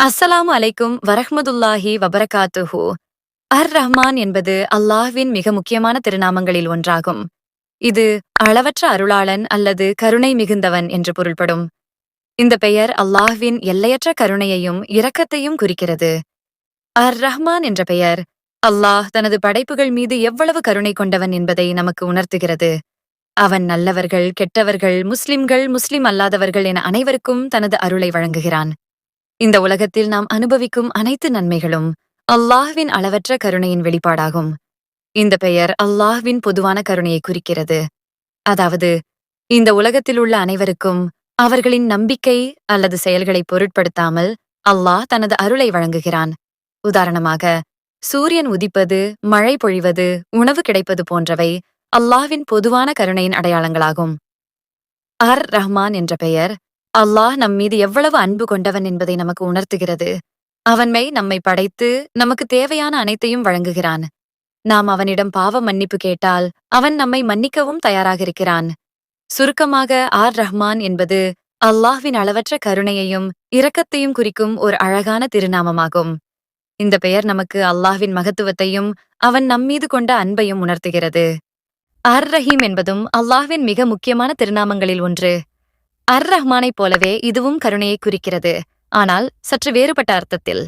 அஸ்ஸலாமு அலைக்கும் வரஹ்மதுல்லாஹி வபரகாத்துஹு. ரஹ்மான் என்பது அல்லாஹ்வின் மிக முக்கியமான திருநாமங்களில் ஒன்றாகும். இது அளவற்ற அருளாளன் அல்லது கருணை மிகுந்தவன் என்று பொருள்படும். இந்த பெயர் அல்லாஹ்வின் எல்லையற்ற கருணையையும் இரக்கத்தையும் குறிக்கிறது. ரஹ்மான் என்ற பெயர் அல்லாஹ் தனது படைப்புகள் மீது எவ்வளவு கருணை கொண்டவன் என்பதை நமக்கு உணர்த்துகிறது. அவன் நல்லவர்கள், கெட்டவர்கள், முஸ்லிம்கள், முஸ்லிம் அல்லாதவர்கள் என அனைவருக்கும் தனது அருளை வழங்குகிறான். இந்த உலகத்தில் நாம் அனுபவிக்கும் அனைத்து நன்மைகளும் அல்லாஹ்வின் அளவற்ற கருணையின் வெளிப்பாடாகும். இந்த பெயர் அல்லாஹ்வின் பொதுவான கருணையை குறிக்கிறது. அதாவது, இந்த உலகத்தில் உள்ள அனைவருக்கும் அவர்களின் நம்பிக்கை அல்லது செயல்களை பொருட்படுத்தாமல் அல்லாஹ் தனது அருளை வழங்குகிறான். உதாரணமாக, சூரியன் உதிப்பது, மழை பொழிவது, உணவு கிடைப்பது போன்றவை அல்லாஹ்வின் பொதுவான கருணையின் அடையாளங்களாகும். ரஹ்மான் என்ற பெயர் அல்லாஹ் நம்மீது எவ்வளவு அன்பு கொண்டவன் என்பதை நமக்கு உணர்த்துகிறது. அவன்மை நம்மை படைத்து நமக்கு தேவையான அனைத்தையும் வழங்குகிறான். நாம் அவனிடம் பாவ மன்னிப்பு கேட்டால் அவன் நம்மை மன்னிக்கவும் தயாராக இருக்கிறான். சுருக்கமாக ரஹ்மான் என்பது அல்லாஹ்வின் அளவற்ற கருணையையும் இரக்கத்தையும் குறிக்கும் ஒரு அழகான திருநாமமாகும். இந்த பெயர் நமக்கு அல்லாஹ்வின் மகத்துவத்தையும் அவன் நம்மீது கொண்ட அன்பையும் உணர்த்துகிறது. ரஹீம் என்பதும் அல்லாஹ்வின் மிக முக்கியமான திருநாமங்களில் ஒன்று. ரஹ்மானைப் போலவே இதுவும் கருணையை குறிக்கிறது, ஆனால் சற்று வேறுபட்ட அர்த்தத்தில்.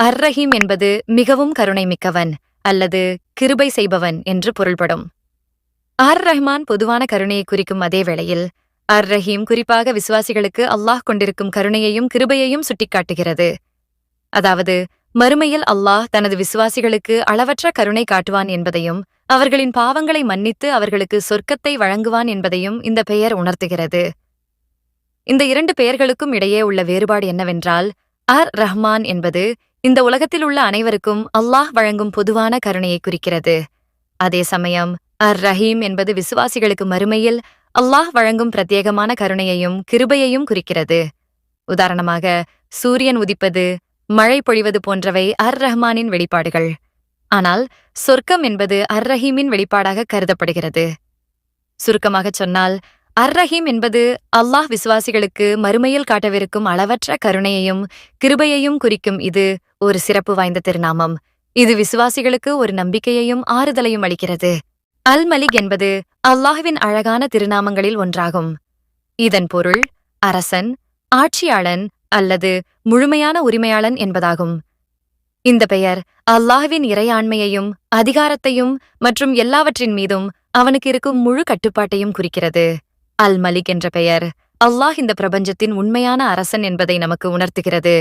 ரஹீம் என்பது மிகவும் கருணை மிக்கவன் அல்லது கிருபை செய்பவன் என்று பொருள்படும். ரஹ்மான் பொதுவான கருணையை குறிக்கும் அதே வேளையில் ரஹீம் குறிப்பாக விசுவாசிகளுக்கு அல்லாஹ் கொண்டிருக்கும் கருணையையும் கிருபையையும் சுட்டிக்காட்டுகிறது. அதாவது, மறுமையில் அல்லாஹ் தனது விசுவாசிகளுக்கு அளவற்ற கருணை காட்டுவான் என்பதையும் அவர்களின் பாவங்களை மன்னித்து அவர்களுக்கு சொர்க்கத்தை வழங்குவான் என்பதையும் இந்த பெயர் உணர்த்துகிறது. இந்த இரண்டு பெயர்களுக்கும் இடையே உள்ள வேறுபாடு என்னவென்றால், ரஹ்மான் என்பது இந்த உலகத்தில் உள்ள அனைவருக்கும் அல்லாஹ் வழங்கும் பொதுவான கருணையை குறிக்கிறது. அதே சமயம் ரஹீம் என்பது விசுவாசிகளுக்கு மறுமையில் அல்லாஹ் வழங்கும் பிரத்யேகமான கருணையையும் கிருபையையும் குறிக்கிறது. உதாரணமாக, சூரியன் உதிப்பது, மழை பொழிவது போன்றவை ரஹ்மானின் வெளிப்பாடுகள். ஆனால் சொர்க்கம் என்பது ரஹீமின் வெளிப்பாடாக கருதப்படுகிறது. சுருக்கமாகச் சொன்னால், ரஹீம் என்பது அல்லாஹ் விசுவாசிகளுக்கு மறுமையில் காட்டவிருக்கும் அளவற்ற கருணையையும் கிருபையையும் குறிக்கும். இது ஒரு சிறப்பு வாய்ந்த திருநாமம். இது விசுவாசிகளுக்கு ஒரு நம்பிக்கையையும் ஆறுதலையும் அளிக்கிறது. மலிக் என்பது அல்லாஹ்வின் அழகான திருநாமங்களில் ஒன்றாகும். இதன் பொருள் அரசன், ஆட்சியாளன் அல்லது முழுமையான உரிமையாளன் என்பதாகும். இந்த பெயர் அல்லாஹ்வின் இறையாண்மையையும் அதிகாரத்தையும் மற்றும் எல்லாவற்றின் மீதும் அவனுக்கு இருக்கும் முழு கட்டுப்பாட்டையும் குறிக்கிறது. மலிக் என்ற பெயர் அல்லாஹ் இந்த பிரபஞ்சத்தின் உண்மையான அரசன் என்பதை நமக்கு உணர்த்துகிறது.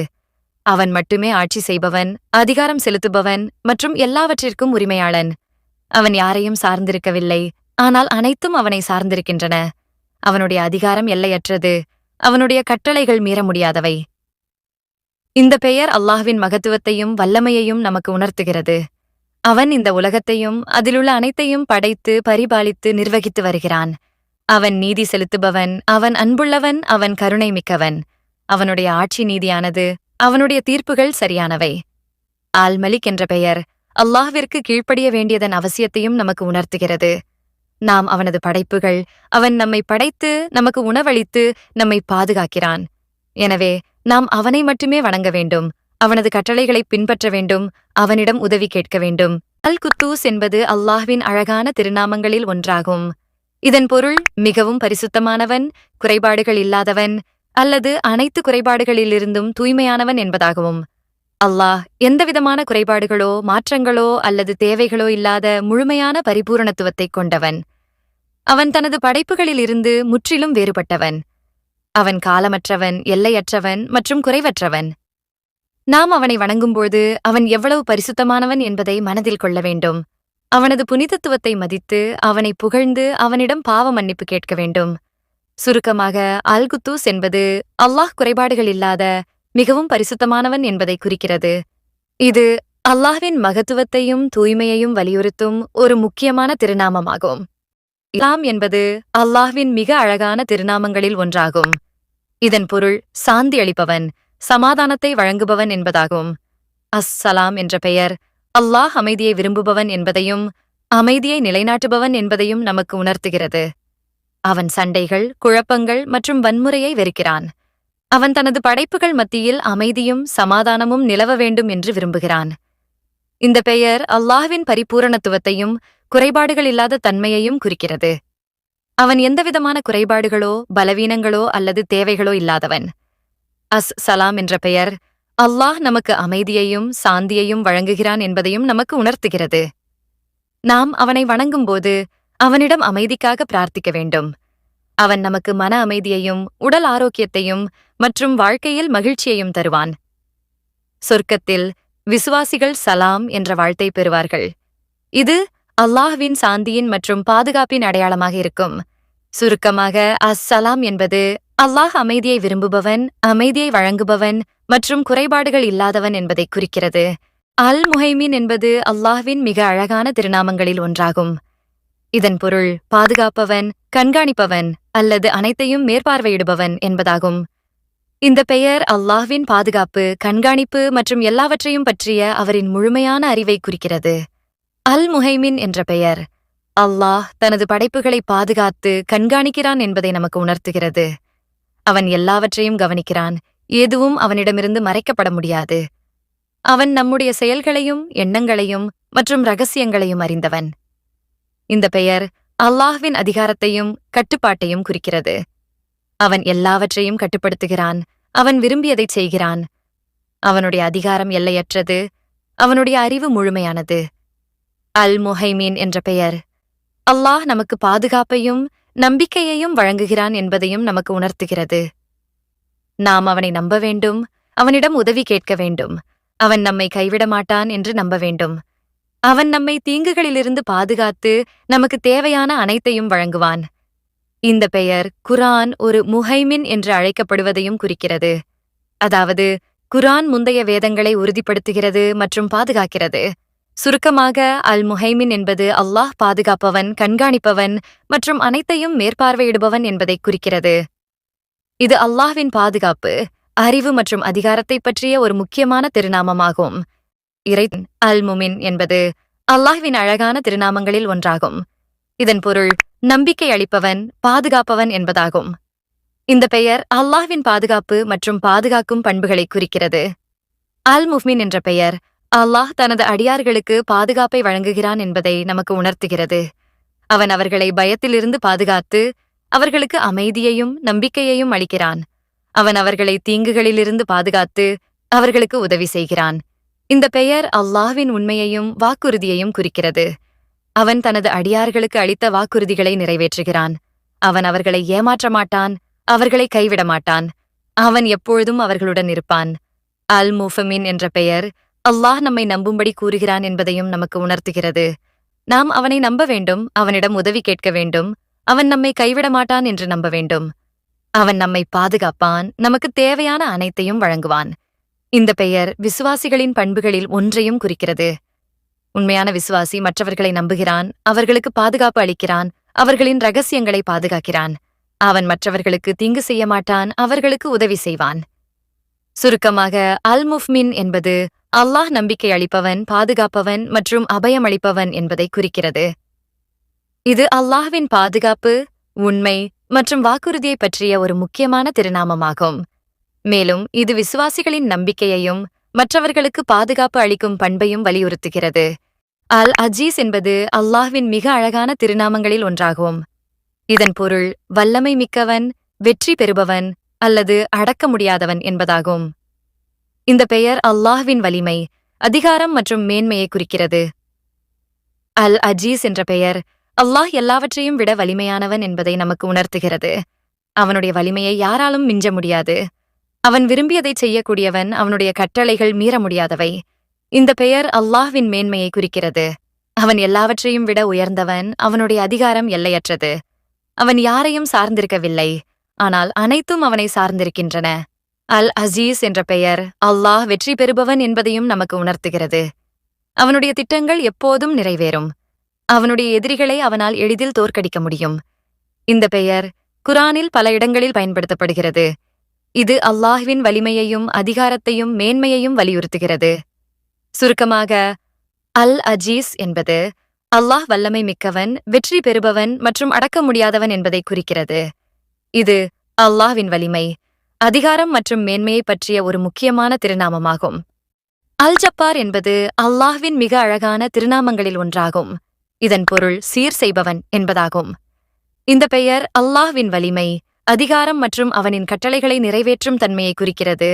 அவன் மட்டுமே ஆட்சி செய்பவன், அதிகாரம் செலுத்துபவன் மற்றும் எல்லாவற்றிற்கும் உரிமையாளன். அவன் யாரையும் சார்ந்திருக்கவில்லை, ஆனால் அனைத்தும் அவனை சார்ந்திருக்கின்றன. அவனுடைய அதிகாரம் எல்லையற்றது, அவனுடைய கட்டளைகள் மீற முடியாதவை. இந்த பெயர் அல்லாஹ்வின் மகத்துவத்தையும் வல்லமையையும் நமக்கு உணர்த்துகிறது. அவன் இந்த உலகத்தையும் அதிலுள்ள அனைத்தையும் படைத்து பரிபாலித்து நிர்வகித்து வருகிறான். அவன் நீதி செலுத்துபவன், அவன் அன்புள்ளவன், அவன் கருணை மிக்கவன். அவனுடைய ஆட்சி நீதியானது, அவனுடைய தீர்ப்புகள் சரியானவை. மலிக் என்ற பெயர் அல்லாஹ்விற்கு கீழ்ப்படிய வேண்டியதன் அவசியத்தையும் நமக்கு உணர்த்துகிறது. நாம் அவனது படைப்புகள். அவன் நம்மை படைத்து நமக்கு உணவளித்து நம்மை பாதுகாக்கிறான். எனவே நாம் அவனை மட்டுமே வணங்க வேண்டும், அவனது கட்டளைகளை பின்பற்ற வேண்டும், அவனிடம் உதவி கேட்க வேண்டும். குத்தூஸ் என்பது அல்லாஹ்வின் அழகான திருநாமங்களில் ஒன்றாகும். இதன் பொருள் மிகவும் பரிசுத்தமானவன், குறைபாடுகள் இல்லாதவன் அல்லது அனைத்து குறைபாடுகளிலிருந்தும் தூய்மையானவன் என்பதாகவும். அல்லாஹ் எந்தவிதமான குறைபாடுகளோ மாற்றங்களோ அல்லது தேவைகளோ இல்லாத முழுமையான பரிபூரணத்துவத்தைக் கொண்டவன். அவன் தனது படைப்புகளில் இருந்து முற்றிலும் வேறுபட்டவன். அவன் காலமற்றவன், எல்லையற்றவன் மற்றும் குறைவற்றவன். நாம் அவனை வணங்கும்போது அவன் எவ்வளவு பரிசுத்தமானவன் என்பதை மனதில் கொள்ள வேண்டும். அவனது புனிதத்துவத்தை மதித்து அவனை புகழ்ந்து அவனிடம் பாவ மன்னிப்பு கேட்க வேண்டும். சுருக்கமாக, குத்தூஸ் என்பது அல்லாஹ் குறைபாடுகள் இல்லாத மிகவும் பரிசுத்தமானவன் என்பதை குறிக்கிறது. இது அல்லாஹ்வின் மகத்துவத்தையும் தூய்மையையும் வலியுறுத்தும் ஒரு முக்கியமான திருநாமமாகும். என்பது அல்லாஹ்வின் மிக அழகான திருநாமங்களில் ஒன்றாகும். இதன் பொருள் சாந்தி அளிப்பவன், சமாதானத்தை வழங்குபவன் என்பதாகும். அஸ்ஸலாம் என்ற பெயர் அல்லாஹ் அமைதியை விரும்புபவன் என்பதையும் அமைதியை நிலைநாட்டுபவன் என்பதையும் நமக்கு உணர்த்துகிறது. அவன் சண்டைகள், குழப்பங்கள் மற்றும் வன்முறையை வெறுக்கிறான். அவன் தனது படைப்புகள் மத்தியில் அமைதியும் சமாதானமும் நிலவ வேண்டும் என்று விரும்புகிறான். இந்த பெயர் அல்லாஹ்வின் பரிபூரணத்துவத்தையும் குறைபாடுகள் இல்லாத தன்மையையும் குறிக்கிறது. அவன் எந்தவிதமான குறைபாடுகளோ பலவீனங்களோ அல்லது தேவைகளோ இல்லாதவன். சலாம் என்ற பெயர் அல்லாஹ் நமக்கு அமைதியையும் சாந்தியையும் வழங்குகிறான் என்பதையும் நமக்கு உணர்த்துகிறது. நாம் அவனை வணங்கும்போது அவனிடம் அமைதிக்காக பிரார்த்திக்க வேண்டும். அவன் நமக்கு மன அமைதியையும் உடல் ஆரோக்கியத்தையும் மற்றும் வாழ்க்கையில் மகிழ்ச்சியையும் தருவான். சொர்க்கத்தில் விசுவாசிகள் சலாம் என்ற வாழ்த்தை பெறுவார்கள். இது அல்லாஹ்வின் சாந்தியின் மற்றும் பாதுகாப்பின் அடையாளமாக இருக்கும். சுருக்கமாக சலாம் என்பது அல்லாஹ் அமைதியை விரும்புபவன், அமைதியை வழங்குபவன் மற்றும் குறைபாடுகள் இல்லாதவன் என்பதை குறிக்கிறது. முஹைமின் என்பது அல்லாஹ்வின் மிக அழகான திருநாமங்களில் ஒன்றாகும். இதன் பொருள் பாதுகாப்பவன், கண்காணிப்பவன் அல்லது அனைத்தையும் மேற்பார்வையிடுபவன் என்பதாகும். இந்த பெயர் அல்லாஹ்வின் பாதுகாப்பு, கண்காணிப்பு மற்றும் எல்லாவற்றையும் பற்றிய அவரின் முழுமையான அறிவை குறிக்கிறது. முஹைமின் என்ற பெயர் அல்லாஹ் தனது படைப்புகளை பாதுகாத்து கண்காணிக்கிறான் என்பதை நமக்கு உணர்த்துகிறது. அவன் எல்லாவற்றையும் கவனிக்கிறான். எதுவும் அவனிடமிருந்து மறைக்கப்பட முடியாது. அவன் நம்முடைய செயல்களையும் எண்ணங்களையும் மற்றும் ரகசியங்களையும் அறிந்தவன். இந்த பெயர் அல்லாஹ்வின் அதிகாரத்தையும் கட்டுப்பாட்டையும் குறிக்கிறது. அவன் எல்லாவற்றையும் கட்டுப்படுத்துகிறான். அவன் விரும்பியதைச் செய்கிறான். அவனுடைய அதிகாரம் எல்லையற்றது. அவனுடைய அறிவு முழுமையானது. முஹைமின் என்ற பெயர் அல்லாஹ் நமக்கு பாதுகாப்பையும் நம்பிக்கையையும் வழங்குகிறான் என்பதையும் நமக்கு உணர்த்துகிறது. நாம் அவனை நம்ப வேண்டும். அவனிடம் உதவி கேட்க வேண்டும். அவன் நம்மை கைவிட மாட்டான் என்று நம்ப வேண்டும். அவன் நம்மை தீங்குகளிலிருந்து பாதுகாத்து நமக்கு தேவையான அனைத்தையும் வழங்குவான். இந்த பெயர் குர்ஆன் ஒரு முஹைமின் என்று அழைக்கப்படுவதையும் குறிக்கிறது. அதாவது குர்ஆன் முந்தைய வேதங்களை உறுதிப்படுத்துகிறது மற்றும் பாதுகாக்கிறது. சுருக்கமாக முஹைமின் என்பது அல்லாஹ் பாதுகாப்பவன், கண்காணிப்பவன் மற்றும் அனைத்தையும் மேற்பார்வையிடுபவன் என்பதை குறிக்கிறது. இது அல்லாஹ்வின் பாதுகாப்பு, அறிவு மற்றும் அதிகாரத்தை பற்றிய ஒரு முக்கியமான திருநாமமாகும். முமின் என்பது அல்லாஹ்வின் அழகான திருநாமங்களில் ஒன்றாகும். இதன் பொருள் நம்பிக்கை அளிப்பவன், பாதுகாப்பவன் என்பதாகும். இந்த பெயர் அல்லாஹ்வின் பாதுகாப்பு மற்றும் பாதுகாக்கும் பண்புகளை குறிக்கிறது. முஃமின் என்ற பெயர் அல்லாஹ் தனது அடியார்களுக்கு பாதுகாப்பை வழங்குகிறான் என்பதை நமக்கு உணர்த்துகிறது. அவன் அவர்களை பயத்திலிருந்து பாதுகாத்து அவர்களுக்கு அமைதியையும் நம்பிக்கையையும் அளிக்கிறான். அவன் அவர்களை தீங்குகளிலிருந்து பாதுகாத்து அவர்களுக்கு உதவி செய்கிறான். இந்த பெயர் அல்லாஹ்வின் உண்மையையும் வாக்குறுதியையும் குறிக்கிறது. அவன் தனது அடியார்களுக்கு அளித்த வாக்குறுதிகளை நிறைவேற்றுகிறான். அவன் அவர்களை ஏமாற்ற மாட்டான். அவர்களை கைவிட மாட்டான். அவன் எப்பொழுதும் அவர்களுடன் இருப்பான். முஃமின் என்ற பெயர் அல்லாஹ் நம்மை நம்பும்படி கூறுகிறான் என்பதையும் நமக்கு உணர்த்துகிறது. நாம் அவனை நம்ப வேண்டும். அவனிடம் உதவி கேட்க வேண்டும். அவன் நம்மை கைவிட மாட்டான் என்று நம்ப வேண்டும். அவன் நம்மை பாதுகாப்பான். நமக்கு தேவையான அனைத்தையும் வழங்குவான். இந்த பெயர் விசுவாசிகளின் பண்புகளில் ஒன்றையும் குறிக்கிறது. உண்மையான விசுவாசி மற்றவர்களை நம்புகிறான். அவர்களுக்கு பாதுகாப்பு அளிக்கிறான். அவர்களின் ரகசியங்களை பாதுகாக்கிறான். அவன் மற்றவர்களுக்கு தீங்கு செய்ய மாட்டான். அவர்களுக்கு உதவி செய்வான். சுருக்கமாக முஃமின் என்பது அல்லாஹ் நம்பிக்கை அளிப்பவன், பாதுகாப்பவன் மற்றும் அபயம் அளிப்பவன் என்பதை குறிக்கிறது. இது அல்லாஹ்வின் பாதுகாப்பு, உண்மை மற்றும் வாக்குறுதியை பற்றிய ஒரு முக்கியமான திருநாமமாகும். மேலும் இது விசுவாசிகளின் நம்பிக்கையையும் மற்றவர்களுக்கு பாதுகாப்பு அளிக்கும் பண்பையும் வலியுறுத்துகிறது. அஜீஸ் என்பது அல்லாஹ்வின் மிக அழகான திருநாமங்களில் ஒன்றாகும். இதன் பொருள் வல்லமை மிக்கவன், வெற்றி பெறுபவன் அல்லது அடக்க முடியாதவன் என்பதாகும். இந்த பெயர் அல்லாஹ்வின் வலிமை, அதிகாரம் மற்றும் மேன்மையை குறிக்கிறது. அஜீஸ் என்ற பெயர் அல்லாஹ் எல்லாவற்றையும் விட வலிமையானவன் என்பதை நமக்கு உணர்த்துகிறது. அவனுடைய வலிமையை யாராலும் மிஞ்ச முடியாது. அவன் விரும்பியதை செய்யக்கூடியவன். அவனுடைய கட்டளைகள் மீற முடியாதவை. இந்த பெயர் அல்லாஹ்வின் மேன்மையை குறிக்கிறது. அவன் எல்லாவற்றையும் விட உயர்ந்தவன். அவனுடைய அதிகாரம் எல்லையற்றது. அவன் யாரையும் சார்ந்திருக்கவில்லை, ஆனால் அனைத்தும் அவனை சார்ந்திருக்கின்றன. அசீஸ் என்ற பெயர் அல்லாஹ் வெற்றி பெறுபவன் என்பதையும் நமக்கு உணர்த்துகிறது. அவனுடைய திட்டங்கள் எப்போதும் நிறைவேறும். அவனுடைய எதிரிகளை அவனால் எளிதில் தோற்கடிக்க முடியும். இந்த பெயர் குர்ஆனில் பல இடங்களில் பயன்படுத்தப்படுகிறது. இது அல்லாஹ்வின் வலிமையையும் அதிகாரத்தையும் மேன்மையையும் வலியுறுத்துகிறது. சுருக்கமாக அஜீஸ் என்பது அல்லாஹ் வல்லமை மிக்கவன், வெற்றி பெறுபவன் மற்றும் அடக்க முடியாதவன் என்பதை குறிக்கிறது. இது அல்லாஹ்வின் வலிமை, அதிகாரம் மற்றும் மேன்மையை பற்றிய ஒரு முக்கியமான திருநாமமாகும். அல் ஜப்பார் என்பது அல்லாஹ்வின் மிக அழகான திருநாமங்களில் ஒன்றாகும். இதன் பொருள் சீர் செய்பவன் என்பதாகும். இந்த பெயர் அல்லாஹ்வின் வலிமை, அதிகாரம் மற்றும் அவனின் கட்டளைகளை நிறைவேற்றும் தன்மையை குறிக்கிறது.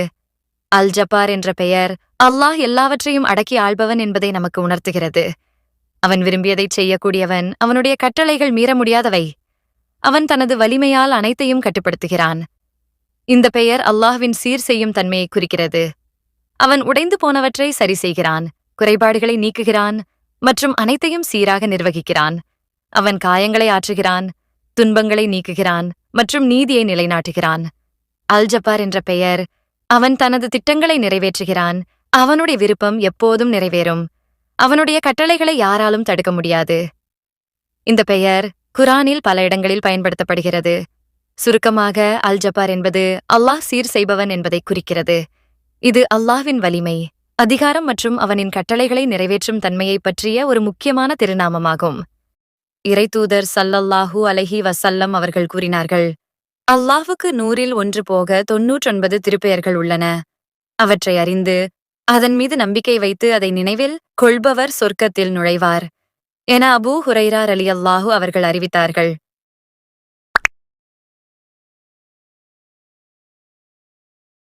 அல் ஜப்பார் என்ற பெயர் அல்லாஹ் எல்லாவற்றையும் அடக்கி ஆள்பவன் என்பதை நமக்கு உணர்த்துகிறது. அவன் விரும்பியதைச் செய்யக்கூடியவன், அவனுடைய கட்டளைகள் மீற முடியாதவை. அவன் தனது வலிமையால் அனைத்தையும் கட்டுப்படுத்துகிறான். இந்த பெயர் அல்லாஹ்வின் சீர் செய்யும் தன்மையை குறிக்கிறது. அவன் உடைந்து போனவற்றை சரி செய்கிறான், குறைபாடுகளை நீக்குகிறான் மற்றும் அனைத்தையும் சீராக நிர்வகிக்கிறான். அவன் காயங்களை ஆற்றுகிறான், துன்பங்களை நீக்குகிறான் மற்றும் நீதியை நிலைநாட்டுகிறான். அல் ஜப்பார் என்ற பெயர் அவன் தனது திட்டங்களை நிறைவேற்றுகிறான். அவனுடைய விருப்பம் எப்போதும் நிறைவேறும். அவனுடைய கட்டளைகளை யாராலும் தடுக்க முடியாது. இந்த பெயர் குரானில் பல இடங்களில் பயன்படுத்தப்படுகிறது. சுருக்கமாக, அல் ஜப்பார் என்பது அல்லாஹ் சீர் செய்பவன் என்பதை குறிக்கிறது. இது அல்லாஹ்வின் வலிமை, அதிகாரம் மற்றும் அவனின் கட்டளைகளை நிறைவேற்றும் தன்மையை பற்றிய ஒரு முக்கியமான திருநாமமாகும். இறைத்தூதர் ஸல்லல்லாஹு அலைஹி வஸல்லம் அவர்கள் கூறினார்கள், அல்லாஹ்வுக்கு 100ல் 1 போக 99 திருப்பெயர்கள் உள்ளன. அவற்றை அறிந்து அதன் மீது நம்பிக்கை வைத்து அதை நினைவில் கொள்பவர் சொர்க்கத்தில் நுழைவார் என அபூ ஹுரைரா ரலியல்லாஹு அவர்கள் அறிவித்தார்கள்.